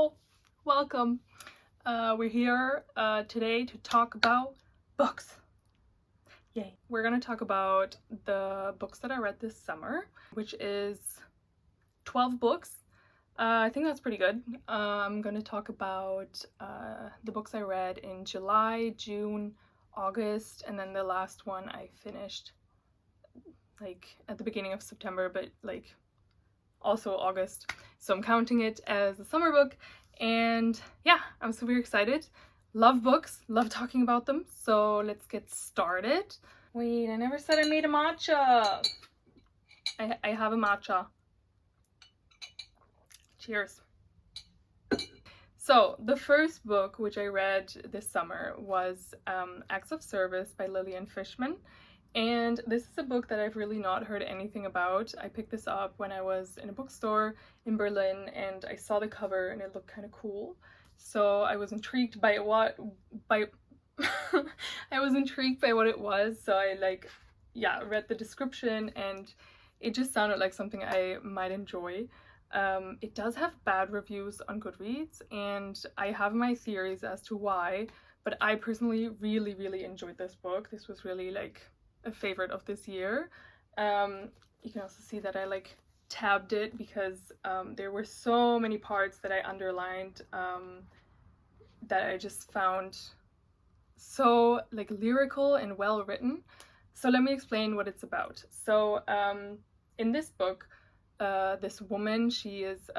Hello, welcome. We're here today to talk about books. Yay. We're gonna talk about the books that I read this summer, which is 12 books. I think that's pretty good. I'm gonna talk about the books I read in July, June, August, and then the last one I finished like at the beginning of September, but like also August. So I'm counting it as a summer book, and yeah, I'm super excited. Love books, love talking about them, so let's get started. Wait, I never said I made a matcha. I have a matcha. Cheers. So the first book which I read this summer was Acts of Service by Lillian Fishman. And this is a book that I've really not heard anything about. I picked this up when I was in a bookstore in Berlin and I saw the cover and it looked kind of cool. So I was intrigued by I was intrigued by what it was. So I read the description and it just sounded like something I might enjoy. It does have bad reviews on Goodreads and I have my theories as to why, but I personally really enjoyed this book. This was really like a favorite of this year. You can also see that I like tabbed it because there were so many parts that I underlined that I just found so like lyrical and well written. So let me explain what it's about. So in this book, this woman, she is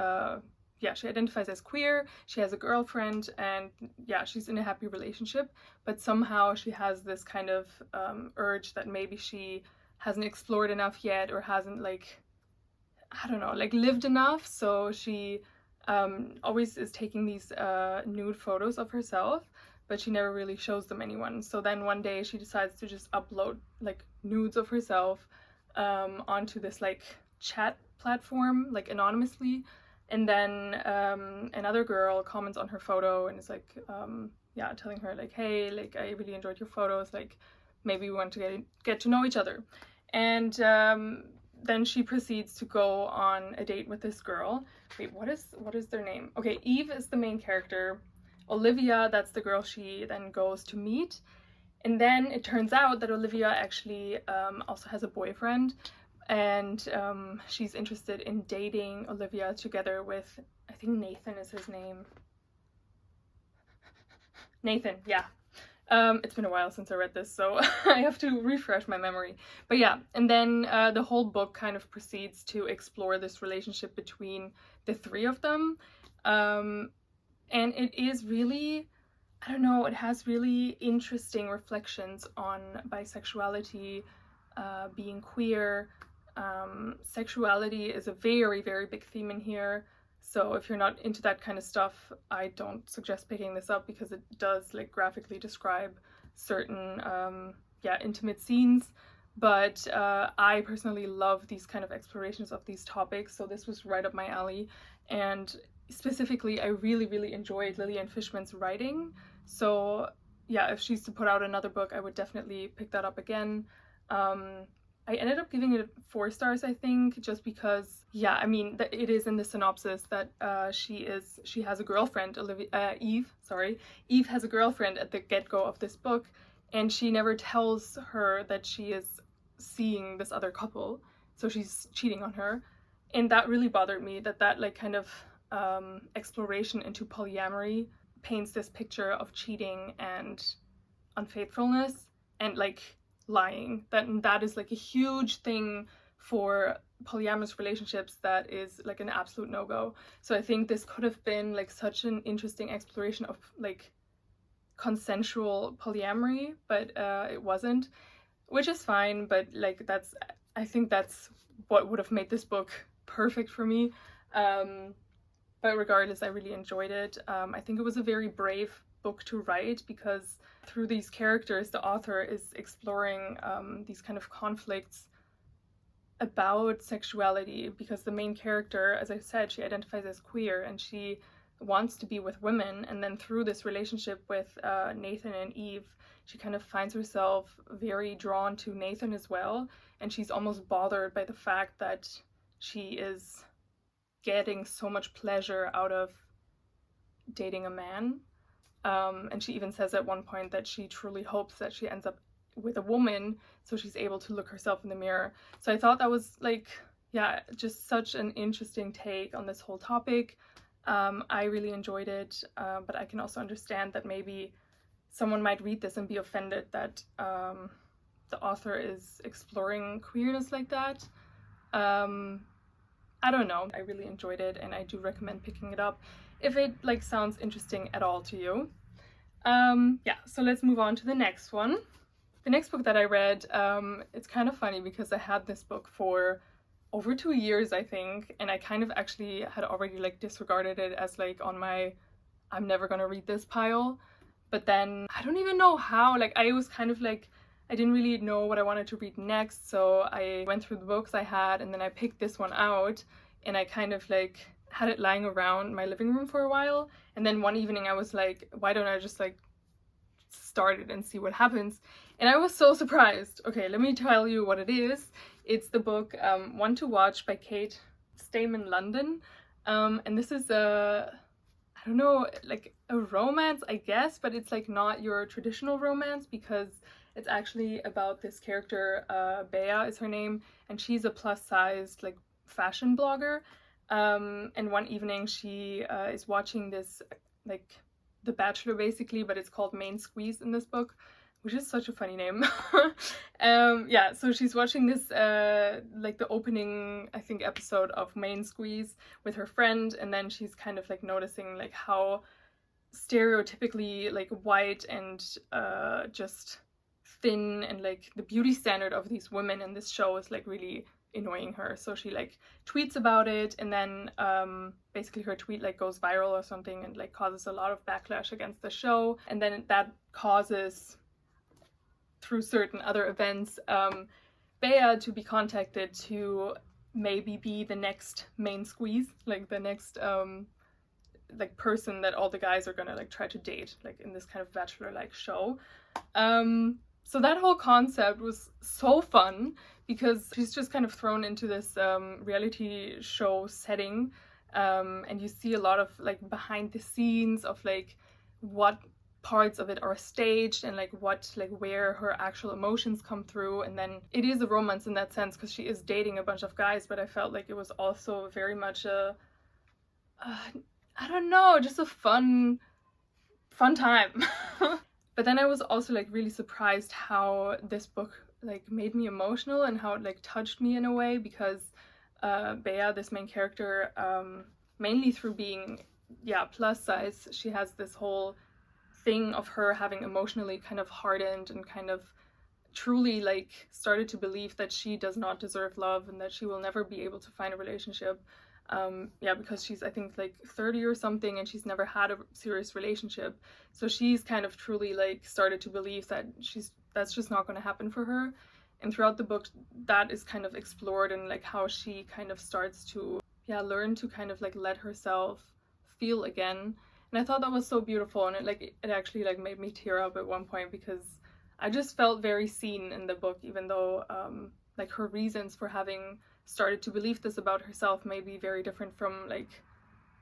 she identifies as queer, she has a girlfriend, and yeah, she's in a happy relationship, but somehow she has this kind of urge that maybe she hasn't explored enough yet, or hasn't lived enough, so she always is taking these nude photos of herself, but she never really shows them anyone. So then one day she decides to just upload like nudes of herself onto this like chat platform, like anonymously. And then another girl comments on her photo and is like, telling her like, hey, like I really enjoyed your photos, like maybe we want to get to know each other. And then she proceeds to go on a date with this girl. Wait, what is their name? Okay, Eve is the main character. Olivia, that's the girl she then goes to meet. And then it turns out that Olivia actually also has a boyfriend. And she's interested in dating Olivia together with, I think Nathan is his name. Nathan, yeah. It's been a while since I read this, so I have to refresh my memory. But yeah, and then the whole book kind of proceeds to explore this relationship between the three of them. And it is really, I don't know, it has really interesting reflections on bisexuality, being queer. Sexuality is a very big theme in here, so if you're not into that kind of stuff, I don't suggest picking this up because it does like graphically describe certain intimate scenes, but I personally love these kind of explorations of these topics, so this was right up my alley. And specifically I really enjoyed Lillian Fishman's writing, so yeah, if she's to put out another book I would definitely pick that up again. I ended up giving it 4 stars, I think, just because, yeah, I mean, it is in the synopsis that she has a girlfriend, Eve has a girlfriend at the get-go of this book, and she never tells her that she is seeing this other couple, so she's cheating on her. And that really bothered me, that like kind of exploration into polyamory paints this picture of cheating and unfaithfulness and like lying, that is like a huge thing for polyamorous relationships, that is like an absolute no-go. So I think this could have been like such an interesting exploration of like consensual polyamory, but it wasn't, which is fine, but like I think that's what would have made this book perfect for me. But regardless, I really enjoyed it. I think it was a very brave book to write because through these characters the author is exploring these kind of conflicts about sexuality, because the main character, as I said, she identifies as queer and she wants to be with women, and then through this relationship with Nathan and Eve, she kind of finds herself very drawn to Nathan as well, and she's almost bothered by the fact that she is getting so much pleasure out of dating a man. And she even says at one point that she truly hopes that she ends up with a woman so she's able to look herself in the mirror. So I thought that was like, yeah, just such an interesting take on this whole topic. I really enjoyed it, but I can also understand that maybe someone might read this and be offended that the author is exploring queerness like that. I don't know. I really enjoyed it, and I do recommend picking it up if it like sounds interesting at all to you. Yeah, so let's move on to the next one. The next book that I read, it's kind of funny because I had this book for over 2 years, I think, and I kind of actually had already like disregarded it as like on my I'm never gonna read this pile. But then I don't even know how, like I was kind of like, I didn't really know what I wanted to read next, so I went through the books I had and then I picked this one out, and I kind of like had it lying around my living room for a while, and then one evening I was like, why don't I just like start it and see what happens? And I was so surprised. Okay, let me tell you what it is. It's the book One to Watch by Stayman-London, and this is I don't know, like a romance, I guess, but it's like not your traditional romance because it's actually about this character, Bea is her name, and she's a plus-sized like fashion blogger. And one evening she is watching this like The Bachelor basically, but it's called Main Squeeze in this book, which is such a funny name. Yeah, so she's watching this like the opening, I think, episode of Main Squeeze with her friend, and then she's kind of like noticing like how stereotypically like white and just thin and like the beauty standard of these women in this show is like really annoying her. So she like tweets about it, and then basically her tweet like goes viral or something and like causes a lot of backlash against the show, and then that causes, through certain other events, Bea to be contacted to maybe be the next Main Squeeze, like the next like person that all the guys are gonna like try to date, like in this kind of bachelor-like show. So that whole concept was so fun because she's just kind of thrown into this reality show setting, and you see a lot of like behind the scenes of like what parts of it are staged and like what, like where her actual emotions come through. And then it is a romance in that sense because she is dating a bunch of guys, but I felt like it was also very much a I don't know, just a fun time. But then I was also like really surprised how this book like made me emotional and how it like touched me in a way, because Bea, this main character, mainly through being plus size, she has this whole thing of her having emotionally kind of hardened and kind of truly like started to believe that she does not deserve love and that she will never be able to find a relationship. Because she's, I think, like 30 or something, and she's never had a serious relationship. So she's kind of truly like started to believe that that's just not going to happen for her. And throughout the book, that is kind of explored, and like how she kind of starts to learn to kind of like let herself feel again. And I thought that was so beautiful, and it actually like made me tear up at one point because I just felt very seen in the book, even though like her reasons for having started to believe this about herself may be very different from like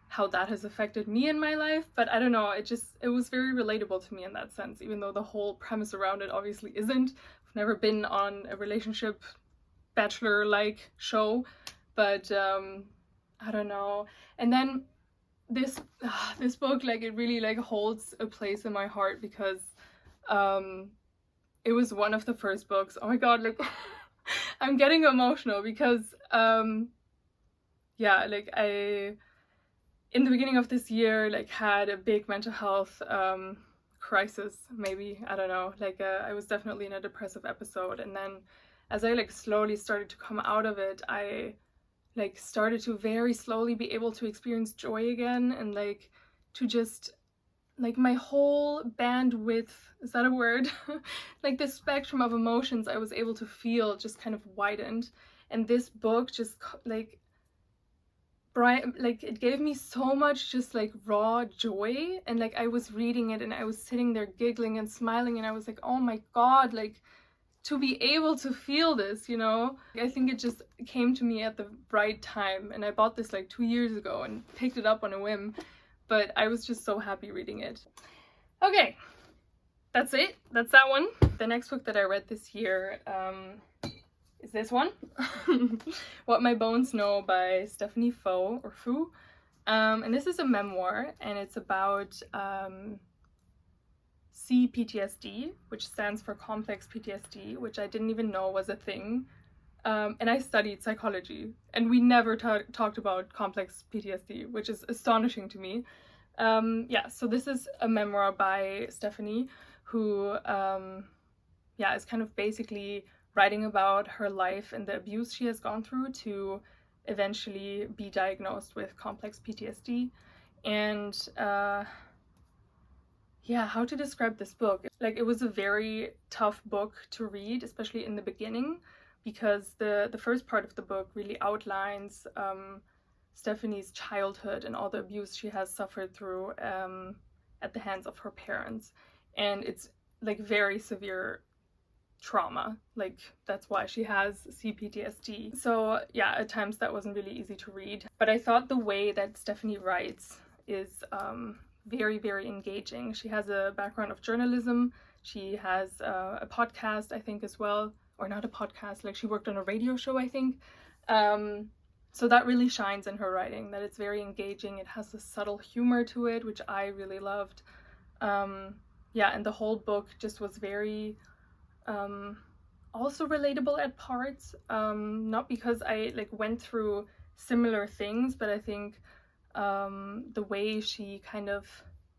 how that has affected me in my life. But I don't know, it was very relatable to me in that sense, even though the whole premise around it obviously isn't. I've never been on a relationship bachelor-like show, but I don't know. And then this book, like, it really like holds a place in my heart because it was one of the first books. Oh my god, like I'm getting emotional because like I in the beginning of this year like had a big mental health crisis, maybe, I don't know, like I was definitely in a depressive episode, and then as I like slowly started to come out of it, I like started to very slowly be able to experience joy again, and like to just like my whole bandwidth, is that a word? Like the spectrum of emotions I was able to feel just kind of widened. And this book just like it gave me so much just like raw joy, and like I was reading it and I was sitting there giggling and smiling, and I was like, oh my god, like to be able to feel this, you know? I think it just came to me at the right time, and I bought this like 2 years ago and picked it up on a whim. but I was just so happy reading it. Okay, that's it. That's that one. The next book that I read this year is this one. What My Bones Know by Stephanie Fu. And this is a memoir, and it's about CPTSD, which stands for complex PTSD, which I didn't even know was a thing. And I studied psychology, and we never talked about complex PTSD, which is astonishing to me. Yeah, so this is a memoir by Stephanie, who is kind of basically writing about her life and the abuse she has gone through to eventually be diagnosed with complex PTSD. And how to describe this book? Like, it was a very tough book to read, especially in the beginning, because the first part of the book really outlines Stephanie's childhood and all the abuse she has suffered through at the hands of her parents. And it's like very severe trauma. Like, that's why she has CPTSD. So yeah, at times that wasn't really easy to read. But I thought the way that Stephanie writes is very, very engaging. She has a background of journalism. She has a podcast, I think, as well. Or not a podcast, like she worked on a radio show, I think. So that really shines in her writing, that it's very engaging. It has a subtle humor to it, which I really loved. And the whole book just was very also relatable at parts. Not because I went through similar things, but I think the way she kind of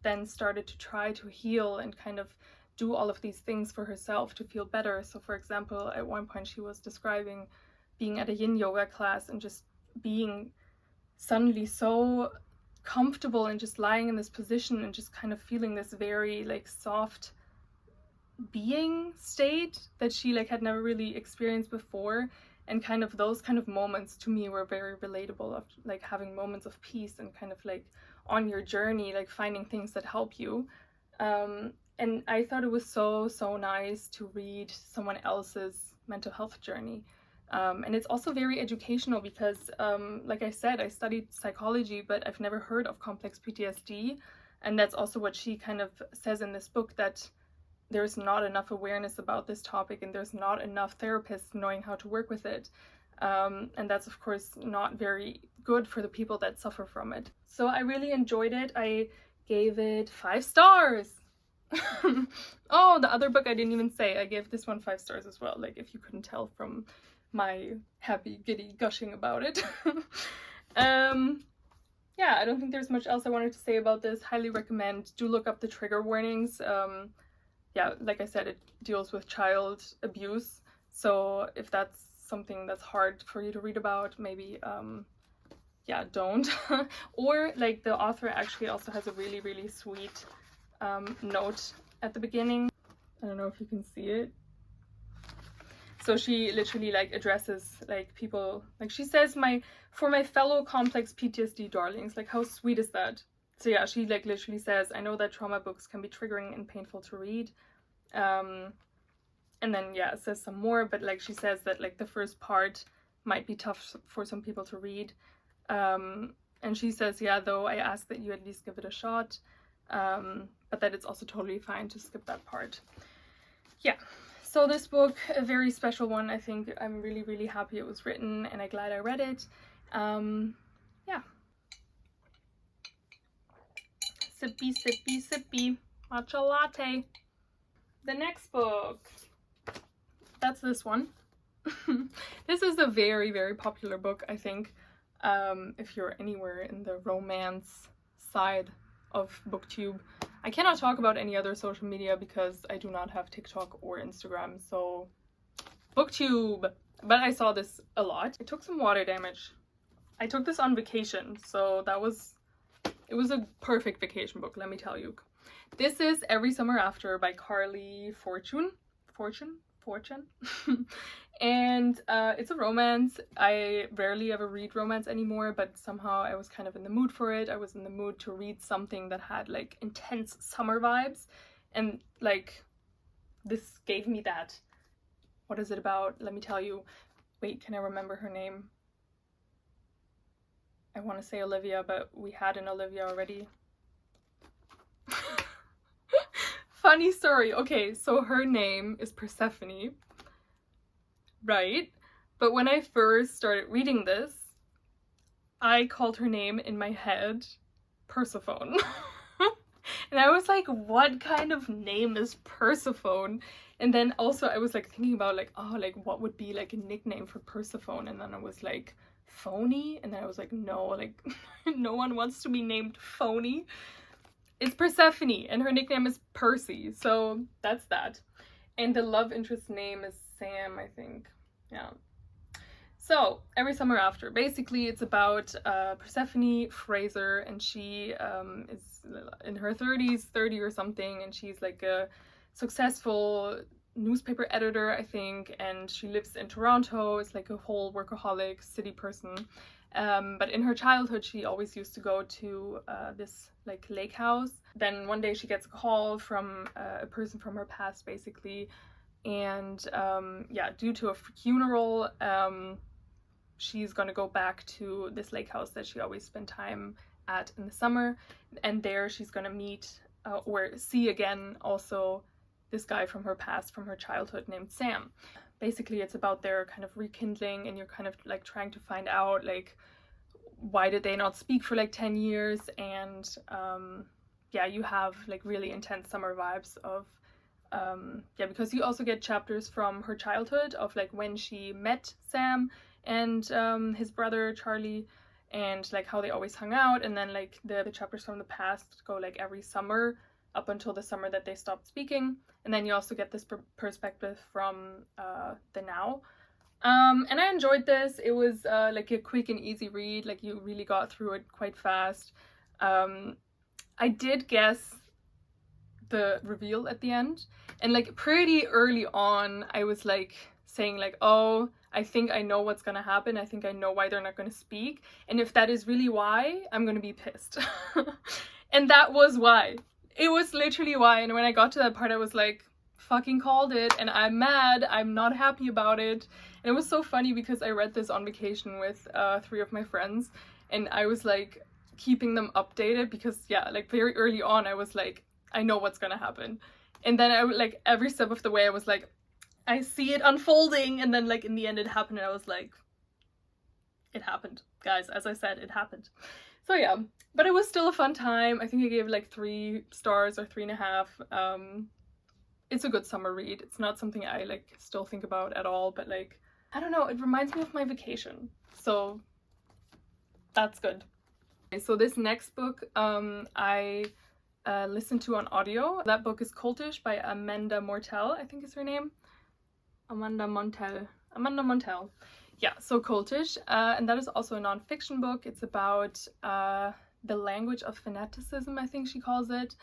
then started to try to heal and kind of do all of these things for herself to feel better. So for example, at one point she was describing being at a yin yoga class and just being suddenly so comfortable and just lying in this position and just kind of feeling this very soft being state that she had never really experienced before. And kind of those kind of moments to me were very relatable, of having moments of peace and kind of on your journey, finding things that help you. And I thought it was so nice to read someone else's mental health journey. And it's also very educational because, like I said, I studied psychology, but I've never heard of complex PTSD. And that's also what she kind of says in this book, that there's not enough awareness about this topic and there's not enough therapists knowing how to work with it. And that's, of course, not very good for the people that suffer from it. So I really enjoyed it. I gave it 5 stars. Oh, the other book I didn't even say. I gave this one 5 stars as well, if you couldn't tell from my happy, giddy gushing about it. I don't think there's much else I wanted to say about this. Highly recommend. Do look up the trigger warnings. Like I said, it deals with child abuse. So if that's something that's hard for you to read about, maybe, don't. Or, the author actually also has a really, really sweet note at the beginning. I don't know if you can see it. So she literally addresses people, she says, for my fellow complex PTSD darlings. How sweet is that? So yeah, she literally says, I know that trauma books can be triggering and painful to read. And then it says some more, but she says that the first part might be tough for some people to read. And she says, though I ask that you at least give it a shot. But that it's also totally fine to skip that part. So this book, a very special one, I think. I'm really, really happy it was written, and I'm glad I read it. Sippy, sippy, sippy. Matcha latte. The next book. That's this one. This is a very, very popular book, I think. If you're anywhere in the romance side of BookTube. I cannot talk about any other social media because I do not have TikTok or Instagram, so BookTube. But I saw this a lot. I took some water damage. I took this on vacation, so it was a perfect vacation book, let me tell you. This is Every Summer After by Carley Fortune. And it's a romance. I rarely ever read romance anymore, but somehow I was kind of in the mood for it. I was in the mood to read something that had intense summer vibes, and this gave me that. What is it about? Let me tell you. Wait, can I remember her name? I want to say Olivia, but we had an Olivia already. Funny story. Okay, so her name is Persephone, right? But when I first started reading this, I called her name in my head Persephone. And I was like, what kind of name is Persephone? And then also I was like thinking about like, oh, like what would be like a nickname for Persephone? And then I was like, Phony? And then I was like, no, like no one wants to be named Phony. It's Persephone, and her nickname is Percy, so that's that. And the love interest name is Sam, I think. Yeah. So, Every Summer After. Basically, it's about Persephone Fraser, and she is in her 30s, 30 or something, and she's like a successful newspaper editor, I think, and she lives in Toronto. It's like a whole workaholic city person. But in her childhood, she always used to go to this like lake house. Then one day she gets a call from a person from her past, basically, and yeah, due to a funeral, she's gonna go back to this lake house that she always spent time at in the summer, and there she's gonna meet or see again also this guy from her past, from her childhood, named Sam. Basically, it's about their kind of rekindling, and you're kind of like trying to find out like why did they not speak for like 10 years, and yeah, you have like really intense summer vibes of yeah, because you also get chapters from her childhood of like when she met Sam and his brother Charlie, and like how they always hung out, and then like the chapters from the past go like every summer up until the summer that they stopped speaking, and then you also get this perspective from the now. And I enjoyed this. It was like a quick and easy read, like you really got through it quite fast. I did guess the reveal at the end, and like pretty early on I was like saying like, oh, I think I know what's gonna happen, I think I know why they're not gonna speak, and if that is really why, I'm gonna be pissed. And that was why. It was literally why. And when I got to that part, I was like, fucking called it, and I'm mad, I'm not happy about it. And it was so funny because I read this on vacation with 3 of my friends, and I was like keeping them updated because yeah, like very early on I was like, I know what's gonna happen. And then I would like every step of the way I was like, I see it unfolding, and then like in the end it happened, and I was like, it happened, guys, as I said, it happened. So yeah, but it was still a fun time. I think I gave it like 3 stars or 3.5. It's a good summer read. It's not something I like still think about at all, but like, I don't know, it reminds me of my vacation, so that's good. Okay, so this next book I listened to on audio. That book is Cultish by Amanda Montell, I think is her name. Amanda Montell. Yeah, so Cultish, and that is also a non-fiction book. It's about the language of fanaticism, I think she calls it.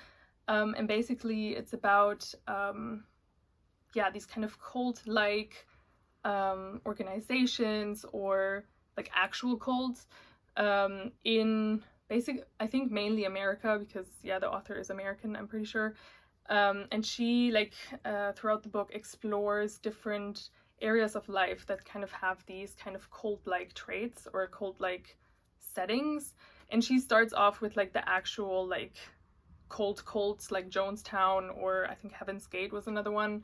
And basically it's about yeah, these kind of cult-like organizations, or like actual cults in I think mainly America, because yeah, the author is American, I'm pretty sure. And she like throughout the book explores different areas of life that kind of have these kind of cult-like traits or cult-like settings. And she starts off with like the actual like cults like Jonestown, or I think Heaven's Gate was another one.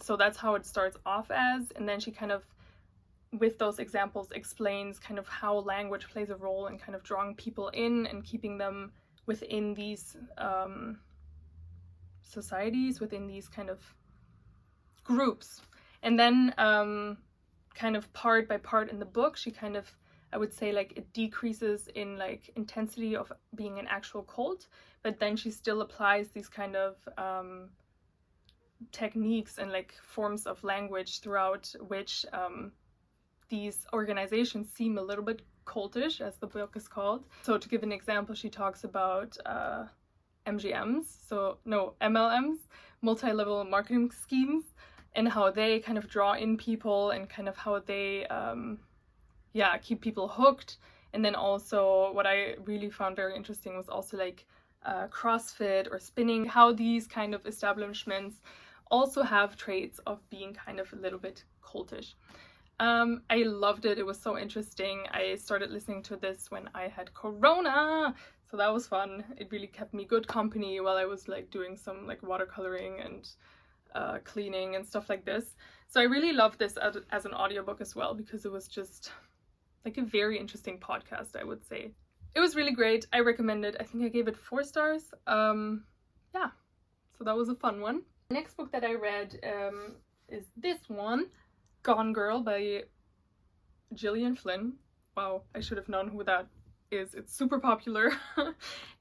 So that's how it starts off as, and then she kind of, with those examples, explains kind of how language plays a role in kind of drawing people in and keeping them within these societies, within these kind of groups. And then kind of part by part in the book, she kind of, I would say like it decreases in like intensity of being an actual cult, but then she still applies these kind of techniques and like forms of language throughout which these organizations seem a little bit cultish, as the book is called. So to give an example, she talks about MGMs, so no, MLMs, multi-level marketing schemes, and how they kind of draw in people, and kind of how they yeah, keep people hooked. And then also what I really found very interesting was also like CrossFit or spinning, how these kind of establishments also have traits of being kind of a little bit cultish. I loved it. It was so interesting. I started listening to this when I had Corona, so So that was fun. It really kept me good company while I was like doing some like watercoloring and cleaning and stuff like this. So I really loved this as an audiobook as well, because it was just like a very interesting podcast, I would say. It was really great. I recommend it. I think I gave it 4 stars. Yeah, so that was a fun one. The next book that I read is this one, Gone Girl by Gillian Flynn. Wow, I should have known who that is. It's super popular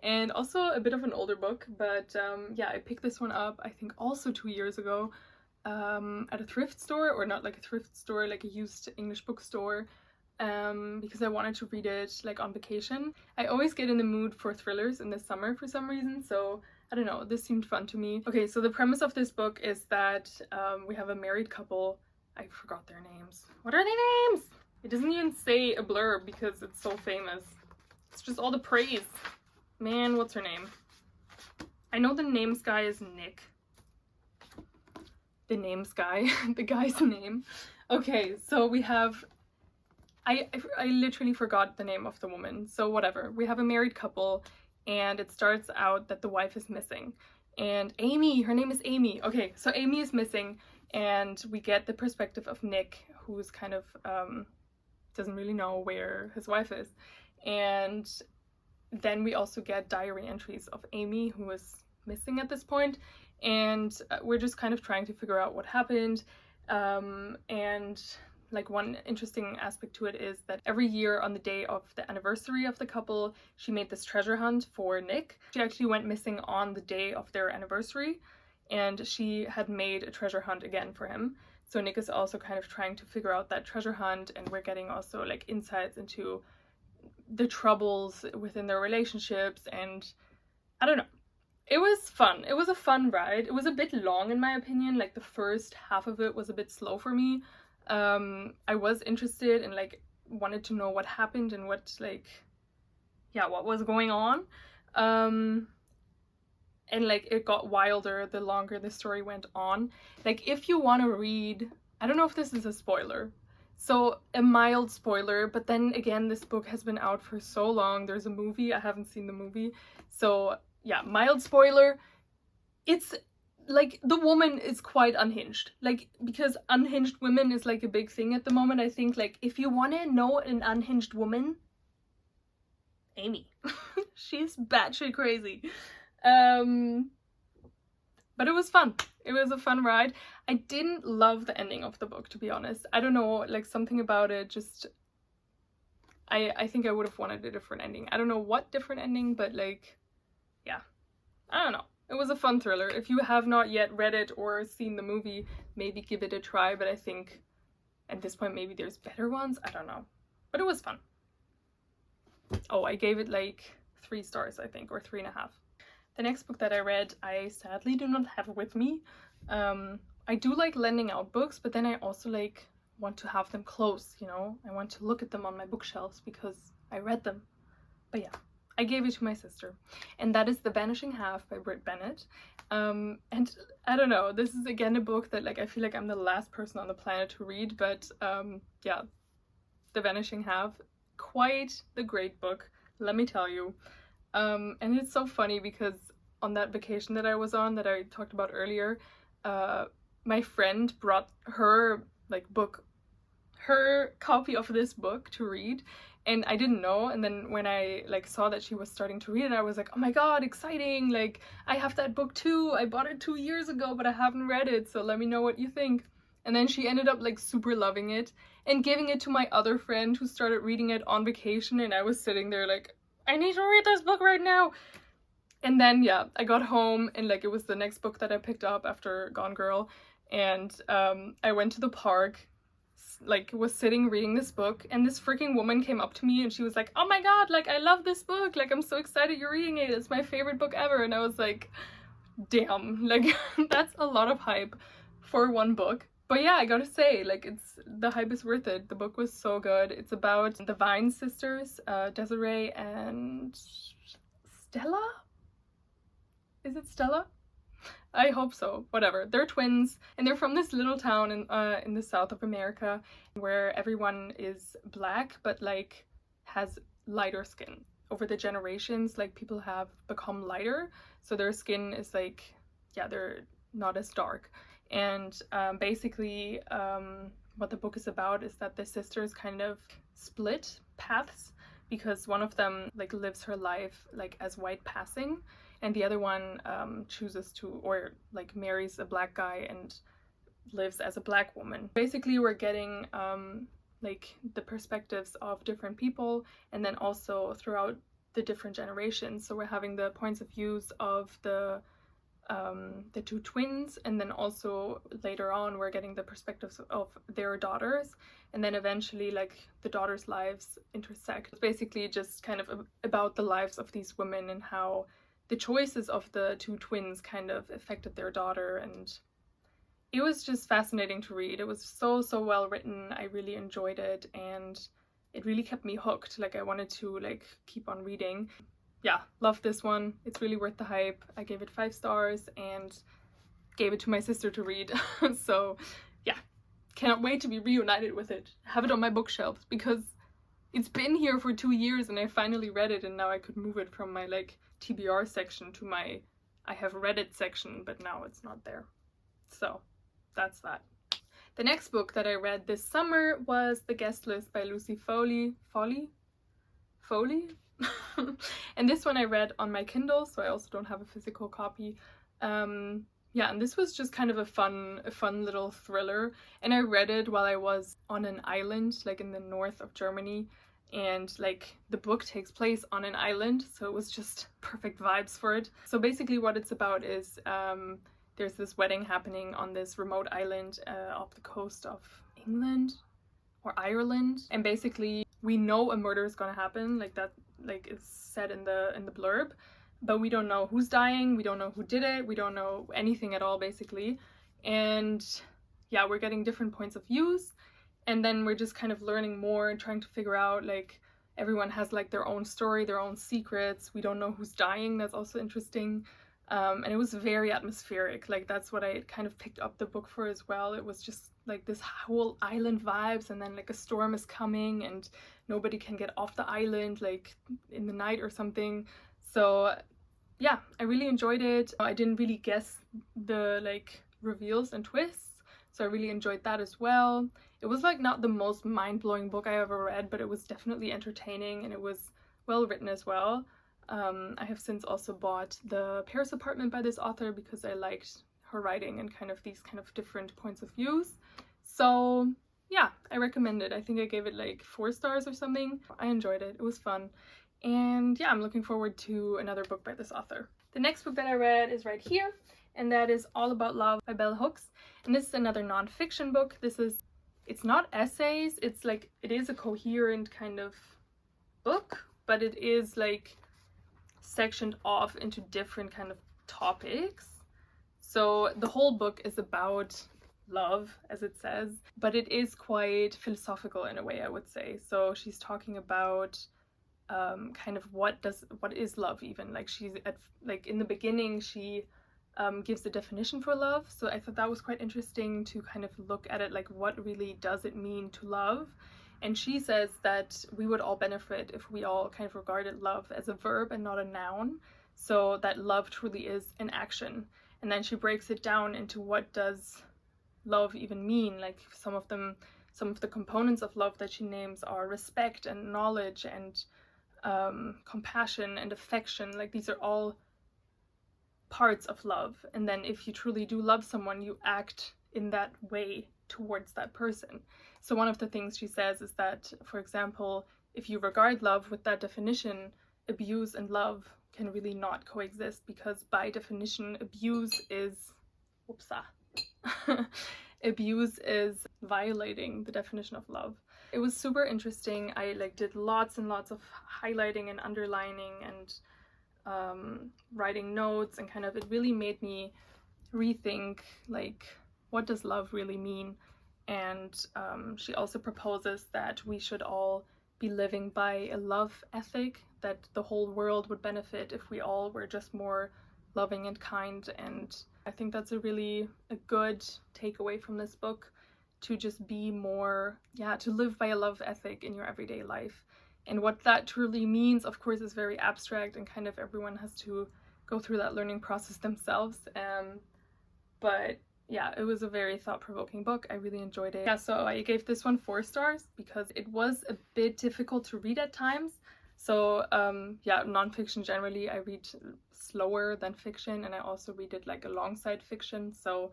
and also a bit of an older book, but yeah, I picked this one up I think also 2 years ago at a thrift store, or not like a thrift store, like a used English bookstore, because I wanted to read it like on vacation. I always get in the mood for thrillers in the summer for some reason, so I don't know, this seemed fun to me. Okay, so the premise of this book is that we have a married couple. I forgot their names. What are their names? It doesn't even say a blurb because it's so famous. It's just all the praise. Man, what's her name? I know the names guy is Nick. The names guy. The guy's name. Okay, so we have... I literally forgot the name of the woman. So whatever. We have a married couple, and it starts out that the wife is missing. And Amy, her name is Amy. Okay, so Amy is missing, and we get the perspective of Nick, who's kind of... doesn't really know where his wife is. And then we also get diary entries of Amy, who is missing at this point, and we're just kind of trying to figure out what happened. And like one interesting aspect to it is that every year on the day of the anniversary of the couple, she made this treasure hunt for Nick. She actually went missing on the day of their anniversary, and she had made a treasure hunt again for him. So Nick is also kind of trying to figure out that treasure hunt, and we're getting also like insights into the troubles within their relationships, and I don't know. It was fun. It was a fun ride. It was a bit long in my opinion. Like the first half of it was a bit slow for me. I was interested and like wanted to know what happened and what like, yeah, what was going on. And like it got wilder the longer the story went on. Like if you want to read, I don't know if this is a spoiler, so a mild spoiler, but then again this book has been out for so long. There's a movie, I haven't seen the movie, so yeah, mild spoiler. It's like the woman is quite unhinged, like because unhinged women is like a big thing at the moment. I think like if you want to know an unhinged woman, Amy. She's batshit crazy. But it was fun. It was a fun ride. I didn't love the ending of the book, to be honest. I don't know, like something about it just... I think I would have wanted a different ending. I don't know what different ending, but like, yeah. I don't know. It was a fun thriller. If you have not yet read it or seen the movie, maybe give it a try, but I think at this point maybe there's better ones. I don't know. But it was fun. Oh, I gave it like 3 stars, I think, or 3.5. The next book that I read, I sadly do not have with me. I do like lending out books, but then I also like want to have them close, you know? I want to look at them on my bookshelves because I read them. But yeah, I gave it to my sister. And that is The Vanishing Half by Bennett. And I don't know, this is again a book that like I feel like I'm the last person on the planet to read, but yeah, The Vanishing Half, quite the great book, let me tell you. And it's so funny because on that vacation that I was on, that I talked about earlier, my friend brought her her copy of this book to read, and I didn't know. And then when I like saw that she was starting to read it, I was like, oh my god, exciting, like I have that book too. I bought it 2 years ago, but I haven't read it, so let me know what you think. And then she ended up like super loving it and giving it to my other friend who started reading it on vacation, and I was sitting there like, I need to read this book right now. And then yeah, I got home and like it was the next book that I picked up after Gone Girl, and I went to the park, like was sitting reading this book, and this freaking woman came up to me and she was like, oh my god, like I love this book, like I'm so excited you're reading it, it's my favorite book ever. And I was like, damn, like that's a lot of hype for one book. But yeah, I gotta say, like the hype is worth it. The book was so good. It's about the Vine sisters, Desiree and Stella? Is it Stella? I hope so. Whatever. They're twins, and they're from this little town in the south of America where everyone is black but like has lighter skin. over the generations, like people have become lighter, so their skin is like, yeah, they're not as dark. And basically what the book is about is that the sisters kind of split paths, because one of them like lives her life like as white passing, and the other one chooses to, or like marries a black guy and lives as a black woman. Basically we're getting like the perspectives of different people, and then also throughout the different generations. So we're having the points of views of the two twins, and then also later on we're getting the perspectives of their daughters, and then eventually like the daughters' lives intersect. It's basically just kind of about the lives of these women and how the choices of the two twins kind of affected their daughter, and it was just fascinating to read. It was so well written. I really enjoyed it, and it really kept me hooked. Like I wanted to like keep on reading. Yeah, love this one. It's really worth the hype. I gave it 5 stars and gave it to my sister to read. So yeah, cannot wait to be reunited with it. Have it on my bookshelves, because it's been here for 2 years and I finally read it, and now I could move it from my like TBR section to my I have read it section, but now it's not there. So that's that. The next book that I read this summer was The Guest List by Lucy Foley. And this one I read on my Kindle, so I also don't have a physical copy. Yeah, and this was just kind of a fun little thriller, and I read it while I was on an island, like in the north of Germany, and like the book takes place on an island, so it was just perfect vibes for it. So basically what it's about is there's this wedding happening on this remote island off the coast of England or Ireland, and basically we know a murder is gonna happen, like that, like it's said in the blurb, but we don't know who's dying, we don't know who did it, we don't know anything at all basically. And yeah, we're getting different points of views, and then we're just kind of learning more and trying to figure out, like everyone has like their own story, their own secrets, we don't know who's dying, that's also interesting. And it was very atmospheric, like that's what I kind of picked up the book for as well. It was just like this whole island vibes, and then like a storm is coming and nobody can get off the island like in the night or something. So yeah, I really enjoyed it. I didn't really guess the like reveals and twists, so I really enjoyed that as well. It was like not the most mind-blowing book I ever read, but it was definitely entertaining and it was well written as well. I have since also bought The Paris Apartment by this author because I liked her writing and kind of these kind of different points of views. So yeah, I recommend it. I think I gave it like 4 stars or something. I enjoyed it. It was fun. And yeah, I'm looking forward to another book by this author. The next book that I read is right here, and that is All About Love by Bell Hooks. And this is another non-fiction book. It's not essays, it's like, it is a coherent kind of book, but it is like sectioned off into different kind of topics. So the whole book is about love, as it says, but it is quite philosophical in a way, I would say. So she's talking about kind of what is love even. Like in the beginning she gives the definition for love, so I thought that was quite interesting to kind of look at it, like what really does it mean to love. And she says that we would all benefit if we all kind of regarded love as a verb and not a noun, so that love truly is an action. And then she breaks it down into what does love even mean. Like some of the components of love that she names are respect and knowledge and compassion and affection. Like these are all parts of love, and then if you truly do love someone, you act in that way towards that person. So one of the things she says is that, for example, if you regard love with that definition, abuse and love can really not coexist, because by definition abuse is abuse is violating the definition of love. It was super interesting. I like did lots and lots of highlighting and underlining and writing notes, and kind of it really made me rethink like what does love really mean. And she also proposes that we should all be living by a love ethic, that the whole world would benefit if we all were just more loving and kind. And I think that's a good takeaway from this book, to just be more, to live by a love ethic in your everyday life. And what that truly means, of course, is very abstract, and kind of everyone has to go through that learning process themselves. But yeah, it was a very thought-provoking book. I really enjoyed it. Yeah, so I gave this one 4 stars because it was a bit difficult to read at times. So yeah, nonfiction generally I read slower than fiction, and I also read it like alongside fiction. So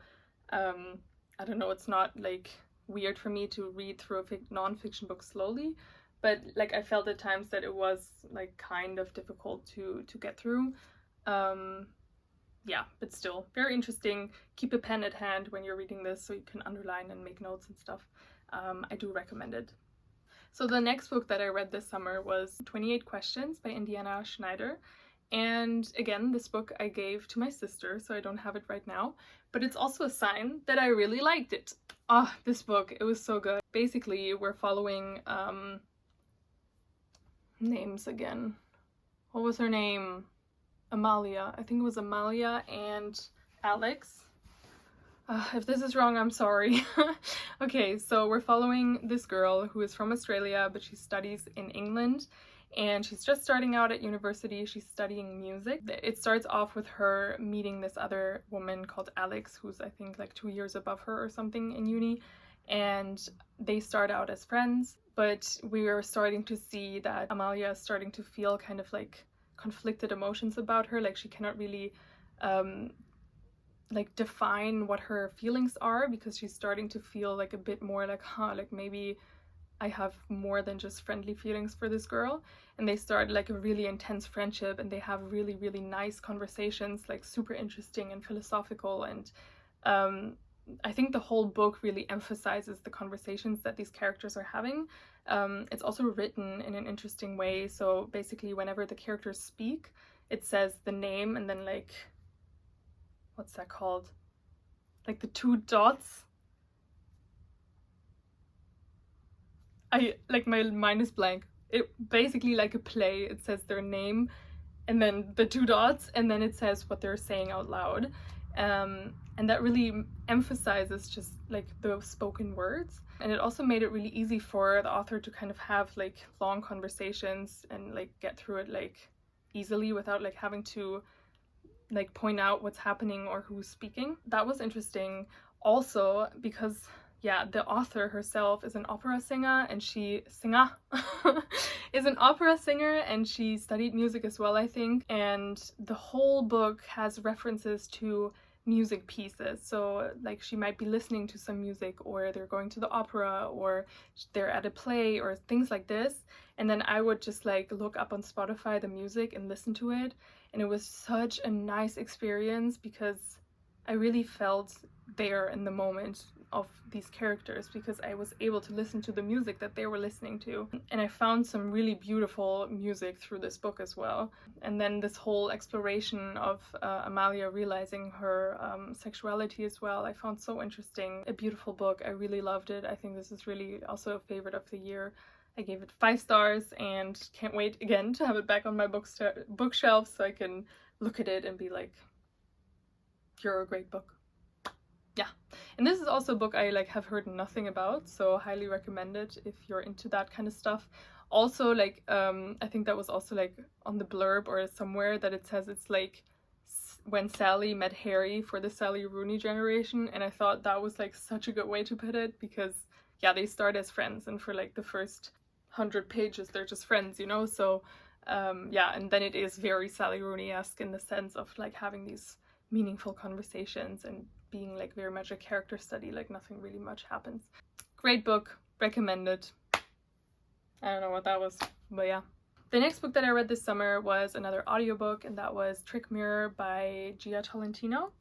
I don't know, it's not like weird for me to read through a nonfiction book slowly, but like I felt at times that it was like kind of difficult to get through. Yeah, but still very interesting. Keep a pen at hand when you're reading this so you can underline and make notes and stuff. I do recommend it. So the next book that I read this summer was 28 Questions by Indyana Schneider. And again, this book I gave to my sister, so I don't have it right now. But it's also a sign that I really liked it. Ah, this book, it was so good. Basically, we're following, names again. What was her name? Amalia. I think it was Amalia and Alex. If this is wrong, I'm sorry. Okay, so we're following this girl who is from Australia, but she studies in England, and she's just starting out at university. She's studying music. It starts off with her meeting this other woman called Alex, who's I think like 2 years above her or something in uni, and they start out as friends, but we are starting to see that Amalia is starting to feel kind of like conflicted emotions about her. Like she cannot really like define what her feelings are, because she's starting to feel like a bit more like, like maybe I have more than just friendly feelings for this girl. And they start like a really intense friendship, and they have really, really nice conversations, like super interesting and philosophical. And I think the whole book really emphasizes the conversations that these characters are having. It's also written in an interesting way. So basically whenever the characters speak, it says the name and then like, what's that called? Like the 2 dots. My mind is blank. It basically like a play. It says their name and then the 2 dots, and then it says what they're saying out loud. And that really emphasizes just like the spoken words. And it also made it really easy for the author to kind of have like long conversations and like get through it like easily without like having to like point out what's happening or who's speaking. That was interesting also because yeah, the author herself is an opera singer, and she is an opera singer, and she studied music as well, I think. And the whole book has references to music pieces. So like she might be listening to some music, or they're going to the opera, or they're at a play, or things like this. And then I would just like look up on Spotify the music and listen to it. And it was such a nice experience because I really felt there in the moment of these characters, because I was able to listen to the music that they were listening to. And I found some really beautiful music through this book as well. And then this whole exploration of Amalia realizing her sexuality as well, I found so interesting. A beautiful book. I really loved it. I think this is really also a favorite of the year. I gave it 5 stars and can't wait again to have it back on my bookshelf so I can look at it and be like, you're a great book. Yeah, and this is also a book I like have heard nothing about, so highly recommend it if you're into that kind of stuff. Also, like I think that was also like on the blurb or somewhere that it says it's like when Sally met Harry for the Sally Rooney generation, and I thought that was like such a good way to put it, because yeah, they start as friends, and for like the first 100 pages they're just friends, you know. So yeah, and then it is very Sally Rooney-esque in the sense of like having these meaningful conversations and being like very much a character study, like nothing really much happens. Great book, recommended. I don't know what that was, but yeah. The next book that I read this summer was another audiobook, and that was Trick Mirror by Tolentino.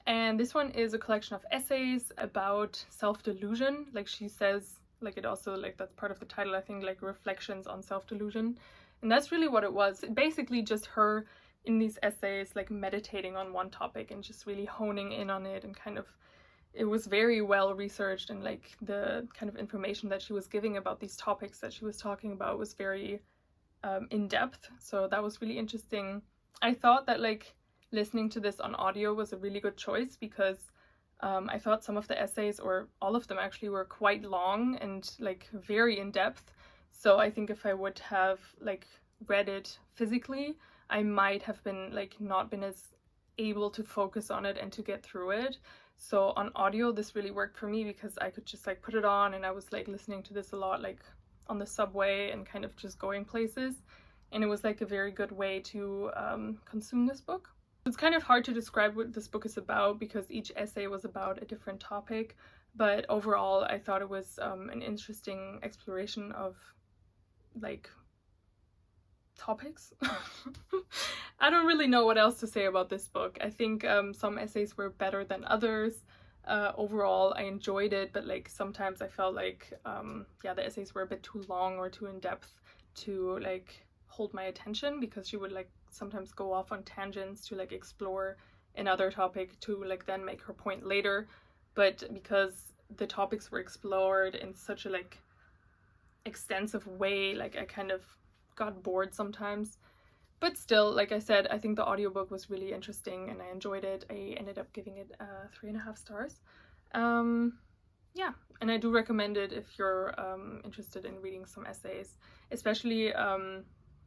And this one is a collection of essays about self-delusion. Like she says, like it also, like that's part of the title, I think, like reflections on self-delusion. And that's really what it was. Basically just her in these essays like meditating on one topic and just really honing in on it, and kind of it was very well researched, and like the kind of information that she was giving about these topics that she was talking about was very in-depth. So that was really interesting. I thought that like listening to this on audio was a really good choice, because I thought some of the essays, or all of them actually, were quite long and like very in-depth. So I think if I would have like read it physically, I might have been like not been as able to focus on it and to get through it. So on audio, this really worked for me because I could just like put it on and I was like listening to this a lot, like on the subway and kind of just going places. And it was like a very good way to consume this book. It's kind of hard to describe what this book is about because each essay was about a different topic, but overall I thought it was an interesting exploration of like topics. I don't really know what else to say about this book. I think some essays were better than others. Overall I enjoyed it, but like sometimes I felt like yeah, the essays were a bit too long or too in depth to like hold my attention, because she would like sometimes go off on tangents to like explore another topic to like then make her point later. But because the topics were explored in such a like extensive way, like I kind of got bored sometimes. But still, like I said, I think the audiobook was really interesting and I enjoyed it. I ended up giving it 3.5 stars. Yeah, and I do recommend it if you're interested in reading some essays, especially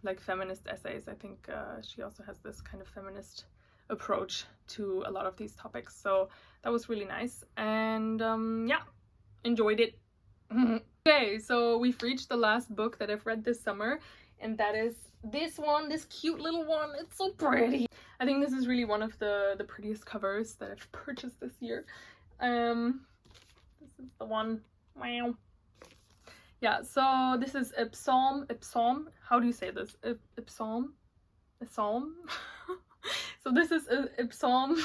like feminist essays. I think she also has this kind of feminist approach to a lot of these topics, so that was really nice. And yeah, enjoyed it. Okay, so we've reached the last book that I've read this summer, and that is this one, this cute little one. It's so pretty. I think this is really one of the prettiest covers that I've purchased this year. This is the one. Wow. Yeah, so this is a psalm. How do you say this? A psalm? So this is a psalm.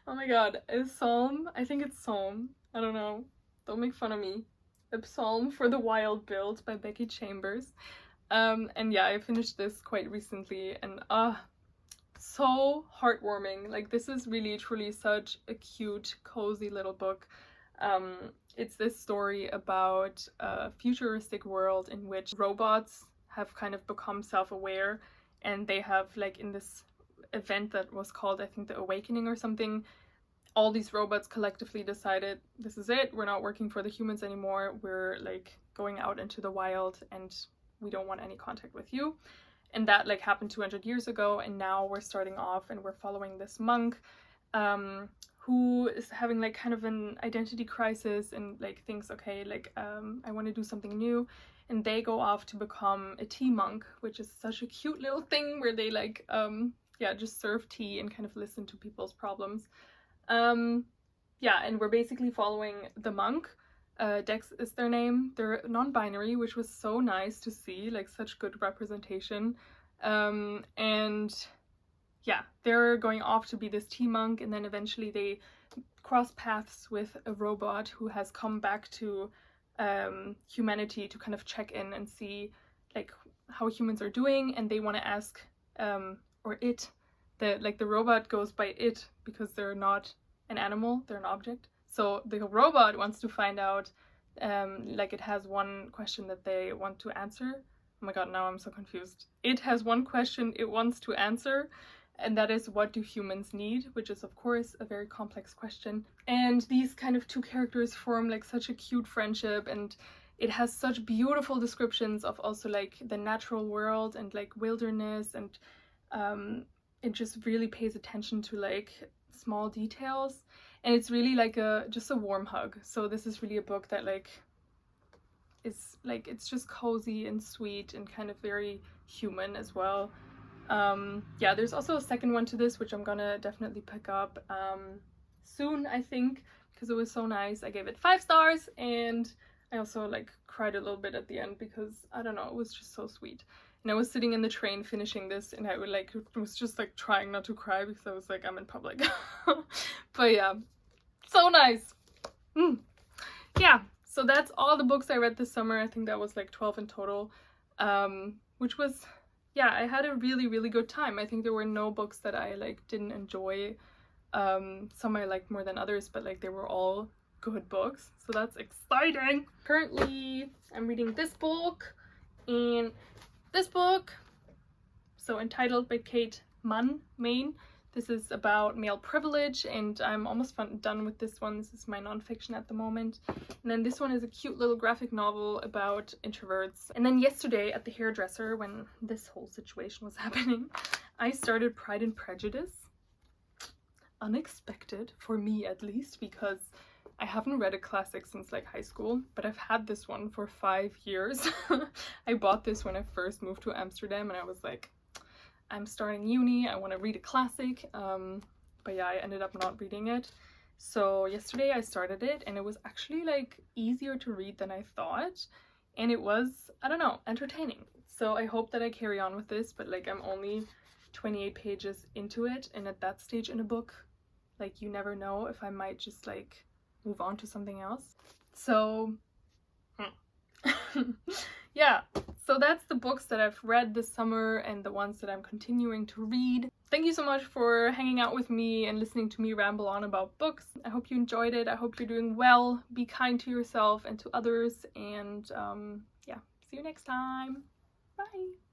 Oh my god, a psalm. I think it's psalm. I don't know. Don't make fun of me. A Psalm for the Wild Build by Becky Chambers. And yeah, I finished this quite recently, and so heartwarming. Like, this is really truly such a cute, cozy little book. It's this story about a futuristic world in which robots have kind of become self-aware, and they have like in this event that was called, I think, the Awakening or something, all these robots collectively decided, this is it, we're not working for the humans anymore, we're like going out into the wild and we don't want any contact with you. And that like happened 200 years ago, and now we're starting off and we're following this monk who is having like kind of an identity crisis and like thinks, okay, like I want to do something new. And they go off to become a tea monk, which is such a cute little thing where they like yeah, just serve tea and kind of listen to people's problems. Yeah, and we're basically following the monk. Dex is their name. They're non-binary, which was so nice to see, like such good representation. And yeah, they're going off to be this tea monk, and then eventually they cross paths with a robot who has come back to humanity to kind of check in and see like how humans are doing, and they want to ask or it, the robot goes by it because they're not an animal, they're an object. So the robot wants to find out, like it has one question that they want to answer. Oh my god, now I'm so confused. It has one question it wants to answer, and that is, what do humans need? Which is of course a very complex question. And these kind of two characters form like such a cute friendship, and it has such beautiful descriptions of also like the natural world and like wilderness, and it just really pays attention to like small details, and it's really like just a warm hug. So this is really a book that like is like, it's just cozy and sweet and kind of very human as well. Yeah, there's also a second one to this, which I'm gonna definitely pick up soon, I think, because it was so nice. I gave it 5 stars, and I also like cried a little bit at the end because I don't know, it was just so sweet. And I was sitting in the train finishing this, and I would like was just like trying not to cry because I was like, I'm in public. But yeah, so nice. Yeah, so that's all the books I read this summer. I think that was like 12 in total, which was, yeah, I had a really good time. I think there were no books that I like didn't enjoy. Some I liked more than others, but like they were all good books, so that's exciting. Currently I'm reading this book and this book, so Entitled by Kate Main. This is about male privilege, and I'm almost done with this one. This is my nonfiction at the moment. And then this one is a cute little graphic novel about introverts. And then yesterday at the hairdresser, when this whole situation was happening, I started Pride and Prejudice. Unexpected, for me at least, because I haven't read a classic since like high school, but I've had this one for 5 years. I bought this when I first moved to Amsterdam, and I was like, I'm starting uni, I want to read a classic, but yeah, I ended up not reading it. So yesterday I started it, and it was actually like easier to read than I thought, and it was, I don't know, entertaining. So I hope that I carry on with this, but like I'm only 28 pages into it, and at that stage in a book, like you never know if I might just like move on to something else. So yeah, so that's the books that I've read this summer and the ones that I'm continuing to read. Thank you so much for hanging out with me and listening to me ramble on about books. I hope you enjoyed it. I hope you're doing well. Be kind to yourself and to others, and yeah, see you next time. Bye.